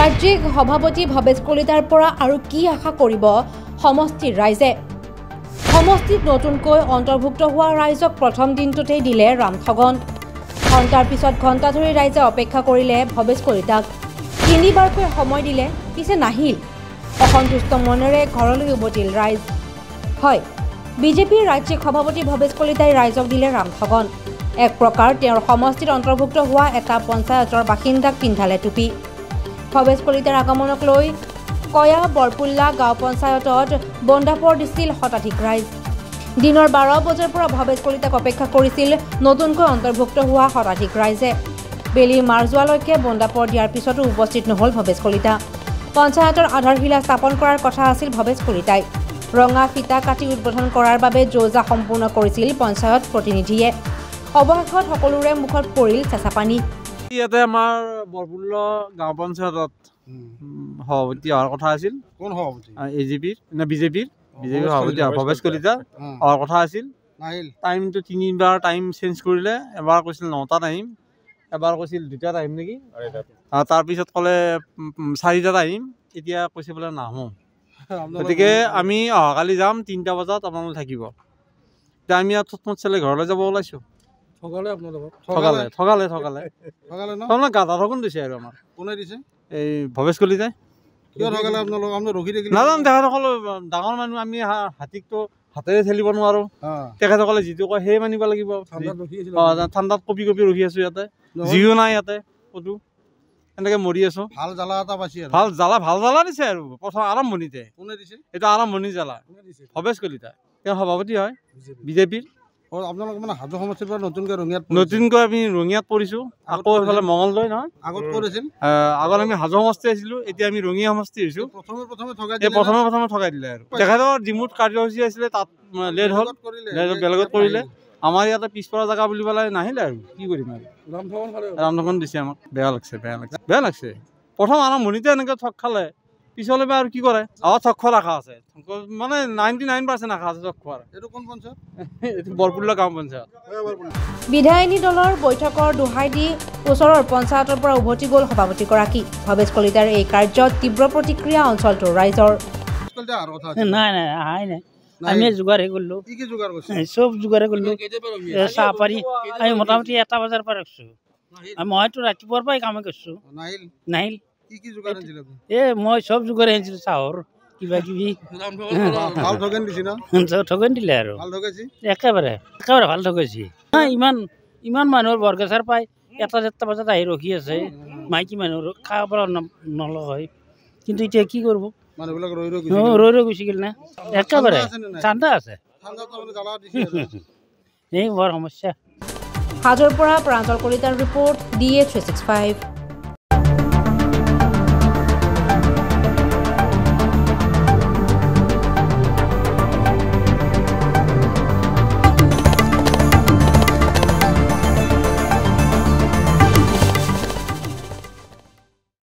ৰাজ্যিক সভাপতি ভৱেশ কলিতাৰ পৰা আৰু কি আশা কৰিব সমষ্টিৰ ৰাইজে সমষ্টিত নতুনকৈ অন্তৰ্ভুক্ত হোৱা ৰাইজক প্ৰথম দিনটোতেই দিলে ৰামঠগন ঘণ্টাৰ পিছত ঘণ্টা ধৰি ৰাইজে অপেক্ষা কৰিলে ভৱেশ কলিতাক তিনিবাৰকৈ সময় দিলে পিছে নাহিল অসন্তুষ্ট মনেৰে ঘৰলৈ উভতিল ৰাইজ হয় বিজেপিৰ ৰাজ্যিক সভাপতি ভৱেশ কলিতাই ৰাইজক দিলে ৰামঠগন এক প্ৰকাৰ তেওঁৰ সমষ্টিত অন্তৰ্ভুক্ত হোৱা এটা পঞ্চায়তৰ বাসিন্দাক পিন্ধালে টুপি ভৱেশ কলিতাৰ আগমনক লৈ কয়া বৰপুল্লা গাঁও পঞ্চায়তত বন্দাপৰ দিছিল শতাধিক ৰাইজ দিনৰ 12 বজাৰ পৰা ভৱেশ কলিতাক অপেক্ষা কৰিছিল নতুনকৈ অন্তৰ্ভুক্ত হোৱা শতাধিক ৰাইজে বেলি মাৰ যোৱালৈকে বন্দাপৰ দিয়াৰ পিছতো উপস্থিত নহল ভৱেশ কলিতা পঞ্চায়তৰ আধাৰশিলা স্থাপন কৰাৰ কথা আছিল ভৱেশ কলিতাই ৰঙা ফিতা কাটি উদ্বোধন কৰাৰ বাবে যোজা সম্পূৰ্ণ কৰিছিল পঞ্চায়ত প্ৰতিনিধিয়ে অৱশেষত সকলোৰে মুখত পৰিল চেঁচাপানী ইয়াতে আমাৰ বৰপুল্লা গাঁও পঞ্চায়তত সভাপতি হোৱাৰ কথা আছিল কোন সভাপতি এজিপিৰ না বিজেপিৰ সভাপতি ভৱেশ কলিতা হোৱাৰ কথা আছিল টাইমটো তিনিবাৰ টাইম চেঞ্জ কৰিলে এবাৰ কৈছিল 9টাত আহিম এবাৰ কৈছিল 2টাত আহিম নেকি তাৰপিছত ক'লে 4টাত আহিম এতিয়া কৈছে বোলে নাহো গতিকে আমি অহাকালি যাম 3টা বজাত আপোনালোক থাকিব এতিয়া আমি থতমত চালে ঘৰলৈ যাব ওলাইছোঁ ঠগালে গাধা ঠগন দিছে আৰু আমাৰ কোনে দিছে এই ভৱেশ কলিতাই কিয় ঠগালে আপোনালোক আমি ৰখি থাকিলে নাজানো তেখেতসকলে ডাঙৰ মানুহ আমি হাতীকতো হাতেৰে ঠেলিব নোৱাৰো তেখেতসকলে যিটো কয় সেই মানিব লাগিব ঠাণ্ডাত কপি ৰখি আছো ইয়াতে জিও নাই ইয়াতে ক'তো এনেকে মৰি আছো ভাল জ্বালা এটা পাইছে ভাল জ্বালা দিছে আৰু প্ৰথম আৰম্ভণিতে কোনে দিছে এটা আৰম্ভণি জ্বালা ভৱেশ কলিতা তেওঁ সভাপতি হয় বিজেপিৰ আপোনালোক মানে হাজো সমষ্টিৰ পৰা নতুনকৈ আমি ৰঙিয়াত পৰিছো আকৌ এইফালে মঙলদৈ নহয় আগত কৰিছিল আগত আমি হাজো সমষ্টি আছিলো এতিয়া আমি ৰঙিয়া সমষ্টি হৈছো প্ৰথমে ঠগাই দিলে আৰু তেখেতৰ যিমুঠ কাৰ্যসূচী আছিলে তাত লেট হ'ল বেলেগত কৰিলে আমাৰ ইয়াতে পিছপৰা জেগা বুলি পেলাই নাহিলে আৰু কি কৰিম আৰু ৰামঠগন দিছে আমাক বেয়া লাগছে প্ৰথম আৰম্ভণিতে এনেকৈ ঠগ খালে পিছলৈ আৰু কি কৰে ঠগ খোৱা ৰাখা আছে মানে 99% ৰাখা আছে ঠগ খোৱাৰ এইটো কোন পঞ্চায়ত এইটো বৰপুল্লা গাঁও পঞ্চায়ত বিধায়িনী দলৰ বৈঠকৰ দোহাই দি ওচৰৰ পঞ্চায়তৰ পৰা উভতি গ'ল সভাপতিগৰাকী ভৱেশ কলিতাৰ এই কাৰ্যত তীব্ৰ প্ৰতিক্ৰিয়া অঞ্চলটোৰ ৰাইজৰ নাই আমি যোগাৰ কৰিলোঁ চব যোগাৰ কৰিলোঁ চাহ পানী আমি মোটামুটি 1টা বজাৰ পৰা ৰাখিছোঁ মইতো ৰাতিপুৱাৰ পৰাই কাম কৰিছোঁ নাহিল মই চব যোগাৰ আনিছিলোঁ চাহৰ কিবা কিবি ঠগন দিলে আৰু একেবাৰে ভাল ঠগাইছে ইমান মানুহৰ বৰগেছাৰ পাই 1টা বজাত আহি ৰখি আছে মাইকী মানুহৰ খাব পৰা নলগ হয় কিন্তু এতিয়া কি কৰিব ৰৈ গুচি গ'ল না একেবাৰে ঠাণ্ডা আছে এই বৰ সমস্যা হাজোৰ পৰা প্ৰাঞ্জল কলিতাৰ ৰিপৰ্ট DA 365